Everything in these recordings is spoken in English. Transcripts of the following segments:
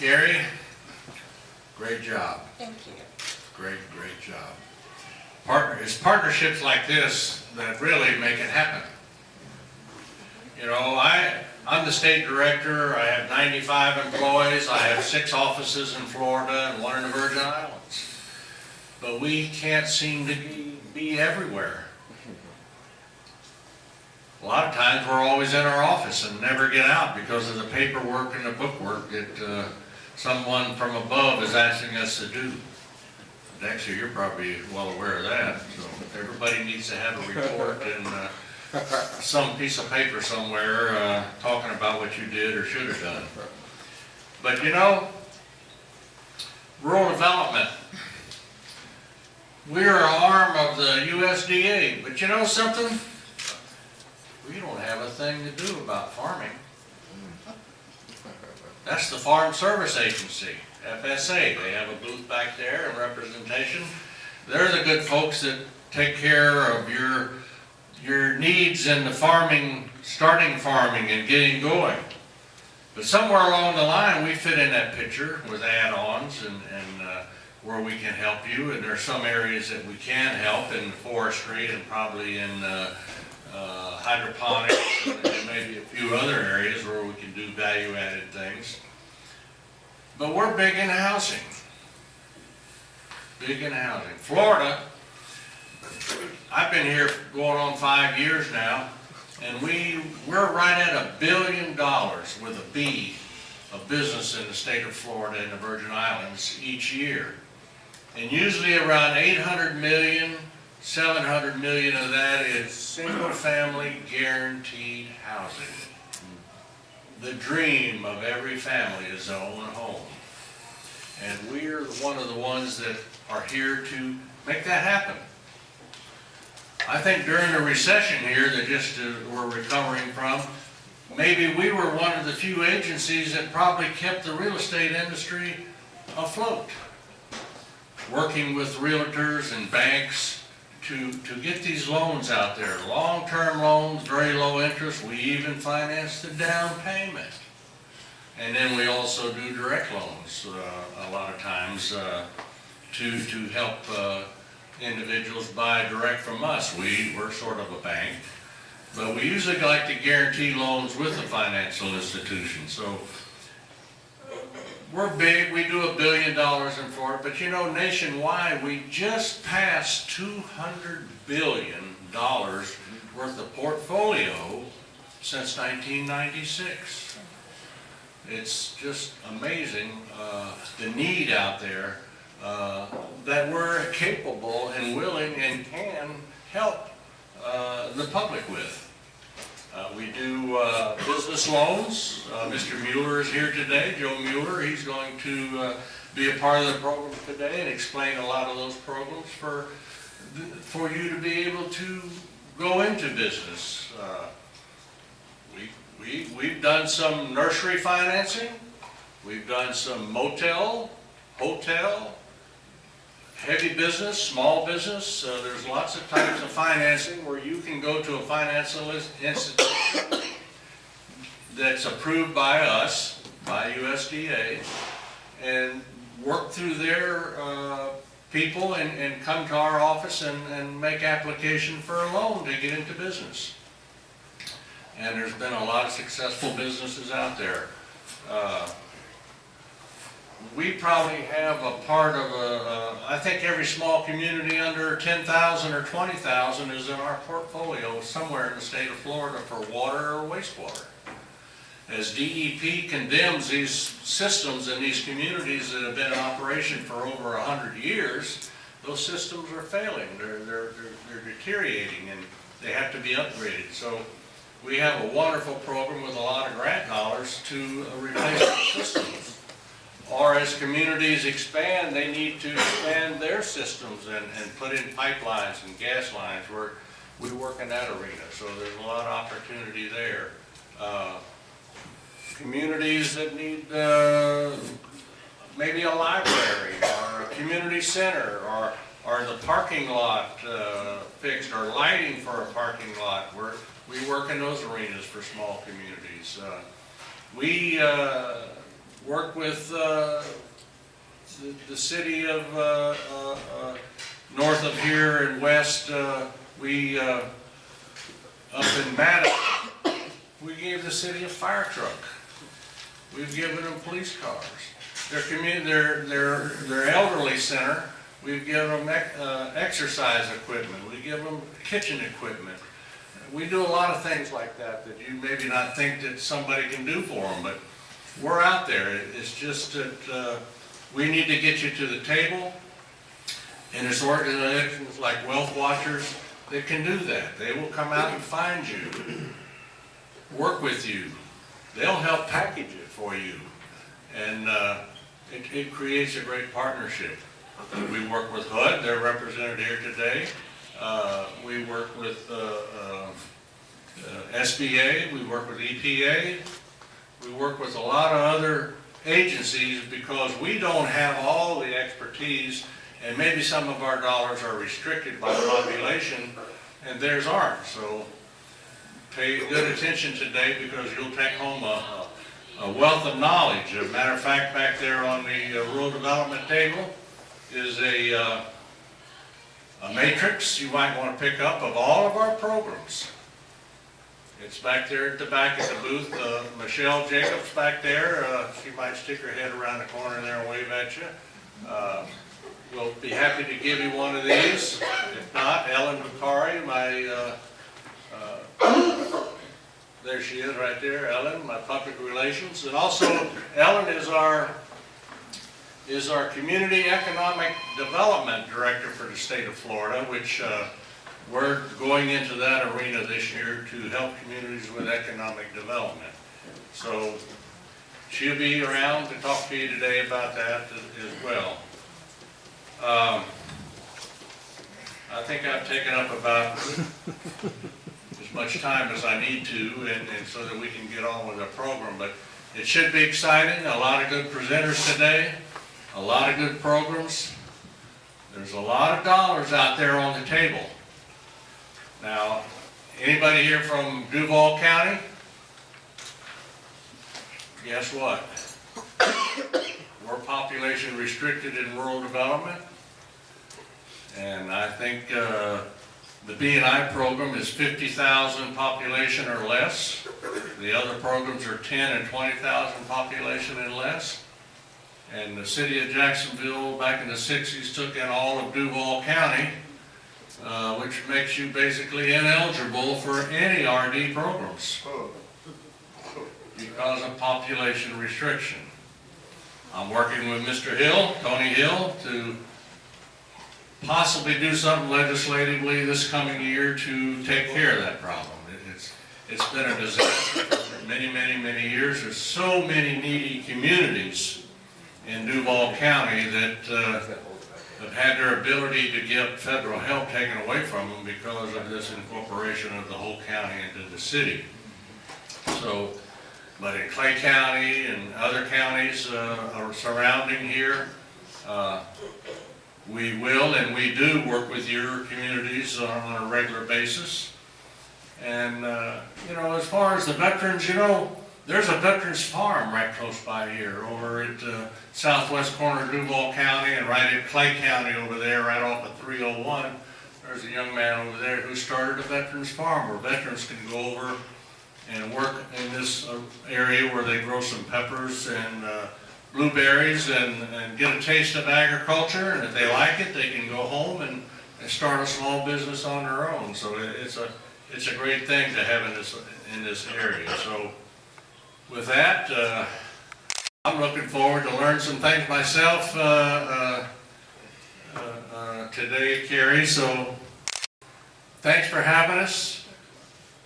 Carrie, great job. Thank you. Great job. It's partnerships like this that really make it happen. You know, I'm the state director. I have 95 employees. I have 6 offices in Florida and 1 in the Virgin Islands. But we can't seem to be everywhere. A lot of times we're always in our office and never get out because of the paperwork and the bookwork that someone from above is asking us to do. Actually, you're probably well aware of that. So everybody needs to have a report and some piece of paper somewhere talking about what you did or should have done. But you know, rural development, we're an arm of the USDA, but you know something? We don't have a thing to do about farming. That's the Farm Service Agency, FSA. They have a booth back there and representation. They're the good folks that take care of your needs in the farming, starting farming and getting going. But somewhere along the line, we fit in that picture with add-ons and where we can help you. And there's some areas that we can help in forestry and probably in hydroponics and maybe a few other areas where we can do value-added things. But we're big in housing. Big in housing. Florida, I've been here going on 5 years now, and we're right at $1 billion with a B of business in the state of Florida and the Virgin Islands each year. And usually around 800 million, 700 million of that is single-family guaranteed housing. The dream of every family is to own a home. And we're one of the ones that are here to make that happen. I think during the recession here that just we're recovering from, maybe we were one of the few agencies that probably kept the real estate industry afloat. Working with realtors and banks to get these loans out there. Long-term loans, very low interest. We even finance the down payment. And then we also do direct loans a lot of times to help individuals buy direct from us. We're sort of a bank, but we usually like to guarantee loans with a financial institution. So we're big. We do $1 billion in Florida, but you know, nationwide we just passed $200 billion worth of portfolio since 1996. It's just amazing the need out there that we're capable and willing and can help the public with. We do business loans. Mr. Mueller is here today, Joe Mueller. He's going to be a part of the program today and explain a lot of those programs for you to be able to go into business. We've done some nursery financing. We've done some motel, hotel, heavy business, small business. There's lots of types of financing where you can go to a financial institution that's approved by us, by USDA, and work through their people and come to our office and make application for a loan to get into business. And there's been a lot of successful businesses out there. We probably have a part of I think every small community under 10,000 or 20,000 is in our portfolio somewhere in the state of Florida for water or wastewater. As DEP condemns these systems in these communities that have been in operation for over 100 years, those systems are failing. They're deteriorating and they have to be upgraded. So we have a wonderful program with a lot of grant dollars to replace the systems. Or as communities expand, they need to expand their systems and put in pipelines and gas lines. We work in that arena, so there's a lot of opportunity there. Communities that need maybe a library or a community center or the parking lot fixed or lighting for a parking lot. We work in those arenas for small communities. work with the city of north of here and west. We up in Madison, we gave the city a fire truck. We've given them police cars. Their community, their elderly center, we've given them exercise equipment. We give them kitchen equipment. We do a lot of things like that that you maybe not think that somebody can do for them, but we're out there. It's just that we need to get you to the table, and there's organizations like Wealth Watchers that can do that. They will come out and find you, work with you. They'll help package it for you, and it creates a great partnership. We work with HUD, they're represented here today. We work with SBA, we work with EPA, we work with a lot of other agencies because we don't have all the expertise, and maybe some of our dollars are restricted by population and theirs aren't. So pay good attention today because you'll take home a wealth of knowledge. As a matter of fact, back there on the rural development table is a matrix you might want to pick up of all of our programs. It's back there at the back of the booth. Michelle Jacobs back there, she might stick her head around the corner there and wave at you. We'll be happy to give you one of these. If not, Ellen McCary, there she is right there, Ellen, my public relations. And also, Ellen is our Community Economic Development Director for the state of Florida, which we're going into that arena this year to help communities with economic development. So she'll be around to talk to you today about that as well. I think I've taken up about as much time as I need to, and so that we can get on with our program. But it should be exciting. A lot of good presenters today, a lot of good programs. There's a lot of dollars out there on the table. Now, anybody here from Duval County? Guess what? We're population restricted in rural development. And I think the B&I program is 50,000 population or less. The other programs are 10 and 20,000 population and less. And the city of Jacksonville back in the 60s took in all of Duval County, which makes you basically ineligible for any RD programs because of population restriction. I'm working with Mr. Hill, Tony Hill, to possibly do something legislatively this coming year to take care of that problem. It's been a disaster for many years. There's so many needy communities in Duval County that have had their ability to get federal help taken away from them because of this incorporation of the whole county into the city. So, but in Clay County and other counties surrounding here, we will and we do work with your communities on a regular basis. And, you know, as far as the veterans, you know, there's a veterans farm right close by here over at southwest corner of Duval County and right in Clay County over there, right off of 301. There's a young man over there who started a veterans farm where veterans can go over and work in this area where they grow some peppers and blueberries and get a taste of agriculture, and if they like it, they can go home and start a small business on their own. So it's a great thing to have in this area. So with that, I'm looking forward to learn some things myself today, Carrie. So thanks for having us.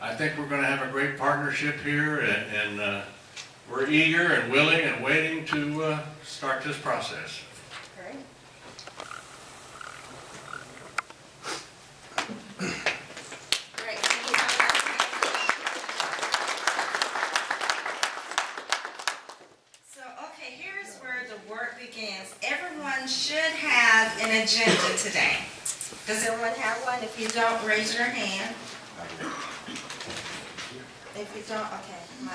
I think we're going to have a great partnership here, and we're eager and willing and waiting to start this process. Great. Great. So, okay, here's where the work begins. Everyone should have an agenda today. Does everyone have one? If you don't, raise your hand. If you don't, okay, my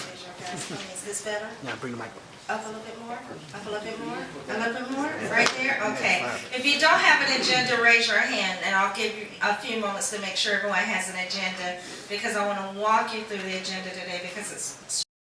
visual guys, is this better? Yeah, bring the mic. Up a little bit more, up a little bit more, a little bit more, right there, okay. If you don't have an agenda, raise your hand, and I'll give you a few moments to make sure everyone has an agenda, because I want to walk you through the agenda today, because it's